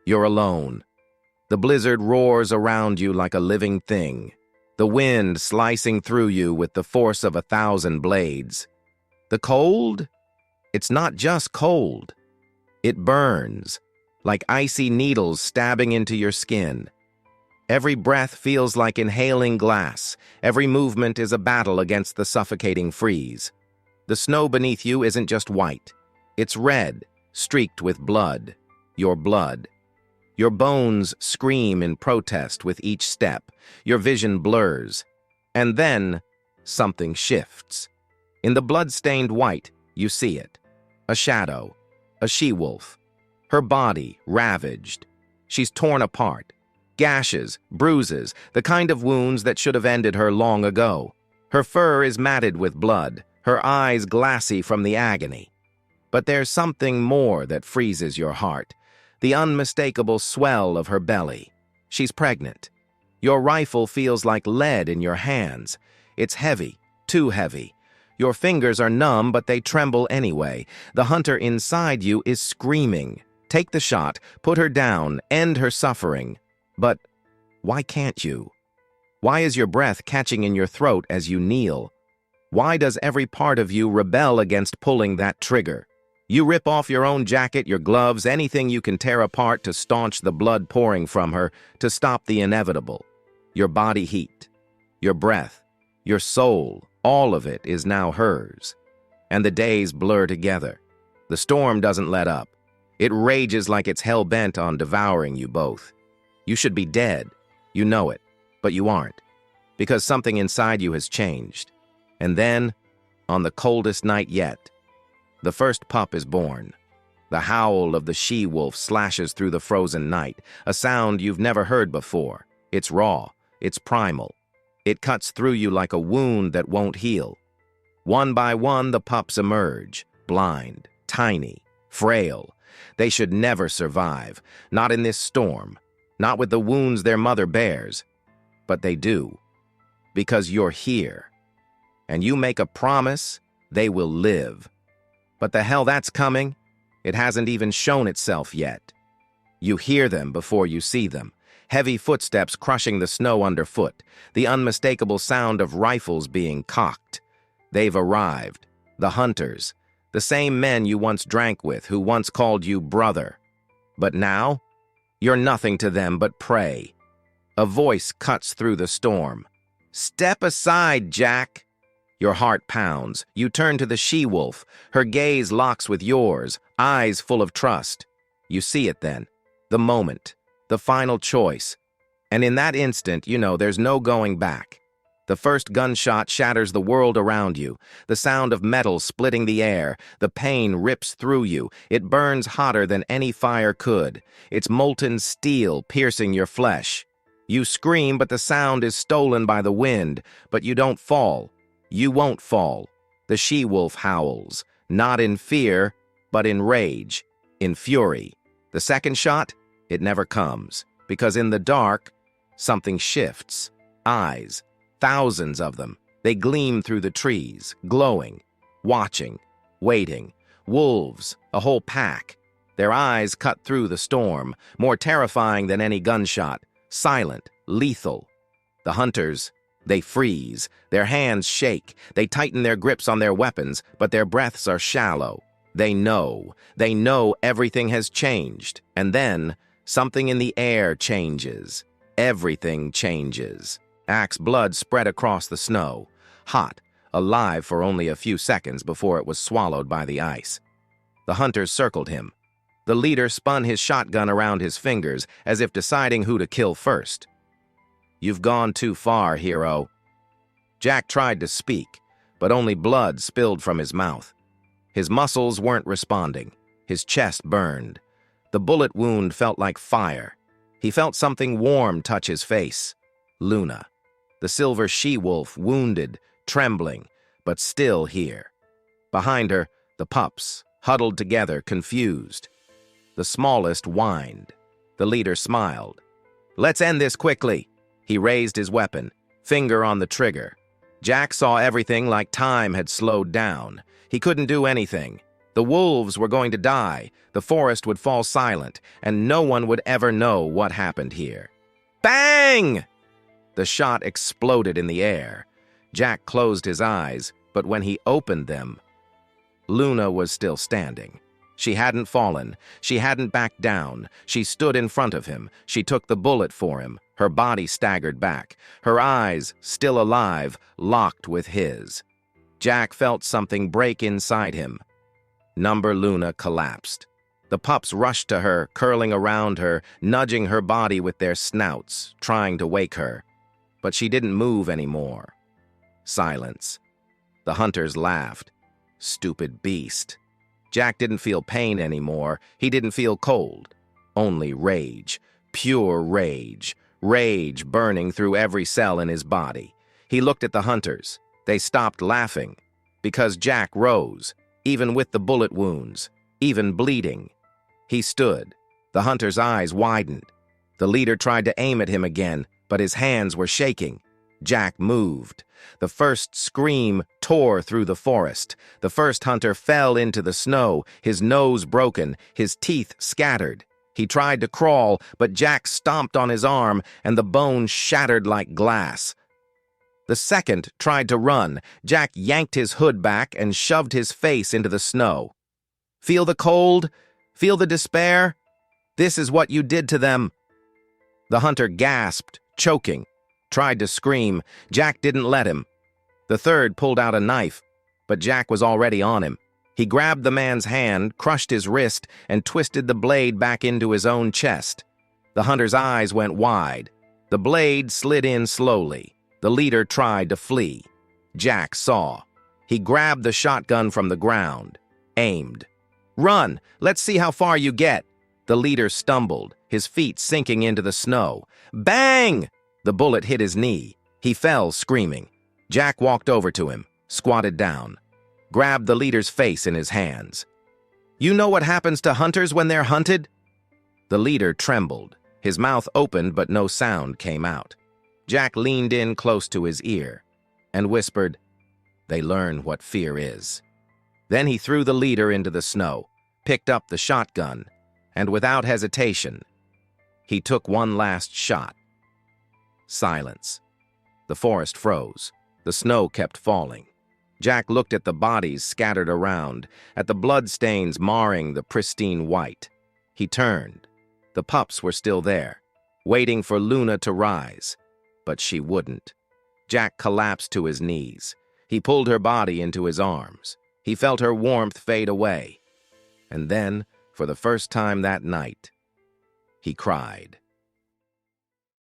You're alone. The blizzard roars around you like a living thing, the wind slicing through you with the force of 1,000 blades. The cold? It's not just cold. It burns, like icy needles stabbing into your skin. Every breath feels like inhaling glass. Every movement is a battle against the suffocating freeze. The snow beneath you isn't just white. It's red, streaked with blood. Your blood. Your bones scream in protest with each step. Your vision blurs. And then, something shifts. In the blood-stained white, you see it. A shadow. A she-wolf. Her body ravaged. She's torn apart. Gashes, bruises, the kind of wounds that should have ended her long ago. Her fur is matted with blood, her eyes glassy from the agony. But there's something more that freezes your heart. The unmistakable swell of her belly. She's pregnant. Your rifle feels like lead in your hands. It's heavy, too heavy. Your fingers are numb, but they tremble anyway. The hunter inside you is screaming. Take the shot, put her down, end her suffering. But why can't you? Why is your breath catching in your throat as you kneel? Why does every part of you rebel against pulling that trigger? You rip off your own jacket, your gloves, anything you can tear apart to staunch the blood pouring from her, to stop the inevitable. Your body heat, your breath, your soul, all of it is now hers. And the days blur together. The storm doesn't let up. It rages like it's hell-bent on devouring you both. You should be dead. You know it, but you aren't. Because something inside you has changed. And then, on the coldest night yet, the first pup is born. The howl of the she-wolf slashes through the frozen night, a sound you've never heard before. It's raw. It's primal. It cuts through you like a wound that won't heal. One by one, the pups emerge, blind, tiny, frail. They should never survive, not in this storm. Not with the wounds their mother bears. But they do. Because you're here. And you make a promise, they will live. But the hell that's coming? It hasn't even shown itself yet. You hear them before you see them. Heavy footsteps crushing the snow underfoot. The unmistakable sound of rifles being cocked. They've arrived. The hunters. The same men you once drank with, who once called you brother. But now? You're nothing to them but prey. A voice cuts through the storm. Step aside, Jack. Your heart pounds. You turn to the she-wolf. Her gaze locks with yours, eyes full of trust. You see it then. The moment. The final choice. And in that instant, you know there's no going back. The first gunshot shatters the world around you. The sound of metal splitting the air. The pain rips through you. It burns hotter than any fire could. It's molten steel piercing your flesh. You scream, but the sound is stolen by the wind. But you don't fall. You won't fall. The she-wolf howls. Not in fear, but in rage. In fury. The second shot? It never comes. Because in the dark, something shifts. Eyes. Thousands of them. They gleam through the trees, glowing, watching, waiting. Wolves, a whole pack. Their eyes cut through the storm, more terrifying than any gunshot. Silent, lethal. The hunters, they freeze. Their hands shake. They tighten their grips on their weapons, but their breaths are shallow. They know. They know everything has changed. And then, something in the air changes. Everything changes. Axe blood spread across the snow, hot, alive for only a few seconds before it was swallowed by the ice. The hunters circled him. The leader spun his shotgun around his fingers as if deciding who to kill first. You've gone too far, hero. Jack tried to speak, but only blood spilled from his mouth. His muscles weren't responding. His chest burned. The bullet wound felt like fire. He felt something warm touch his face. Luna. The silver she-wolf, wounded, trembling, but still here. Behind her, the pups, huddled together, confused. The smallest whined. The leader smiled. Let's end this quickly. He raised his weapon, finger on the trigger. Jack saw everything like time had slowed down. He couldn't do anything. The wolves were going to die, the forest would fall silent, and no one would ever know what happened here. Bang! The shot exploded in the air. Jack closed his eyes, but when he opened them, Luna was still standing. She hadn't fallen. She hadn't backed down. She stood in front of him. She took the bullet for him. Her body staggered back. Her eyes, still alive, locked with his. Jack felt something break inside him. Number Luna collapsed. The pups rushed to her, curling around her, nudging her body with their snouts, trying to wake her. But she didn't move anymore. Silence. The hunters laughed. Stupid beast. Jack didn't feel pain anymore. He didn't feel cold. Only rage. Pure rage. Rage burning through every cell in his body. He looked at the hunters. They stopped laughing. Because Jack rose, even with the bullet wounds, even bleeding. He stood. The hunter's eyes widened. The leader tried to aim at him again, but his hands were shaking. Jack moved. The first scream tore through the forest. The first hunter fell into the snow, his nose broken, his teeth scattered. He tried to crawl, but Jack stomped on his arm, and the bone shattered like glass. The second tried to run. Jack yanked his hood back and shoved his face into the snow. Feel the cold? Feel the despair? This is what you did to them. The hunter gasped, choking. Tried to scream. Jack didn't let him. The third pulled out a knife, but Jack was already on him. He grabbed the man's hand, crushed his wrist, and twisted the blade back into his own chest. The hunter's eyes went wide. The blade slid in slowly. The leader tried to flee. Jack saw. He grabbed the shotgun from the ground, aimed. Run! Let's see how far you get. The leader stumbled, his feet sinking into the snow. Bang! The bullet hit his knee. He fell, screaming. Jack walked over to him, squatted down, grabbed the leader's face in his hands. You know what happens to hunters when they're hunted? The leader trembled. His mouth opened, but no sound came out. Jack leaned in close to his ear and whispered, They learn what fear is. Then he threw the leader into the snow, picked up the shotgun, and without hesitation, he took one last shot. Silence. The forest froze. The snow kept falling. Jack looked at the bodies scattered around, at the bloodstains marring the pristine white. He turned. The pups were still there, waiting for Luna to rise. But she wouldn't. Jack collapsed to his knees. He pulled her body into his arms. He felt her warmth fade away. And then, for the first time that night, he cried.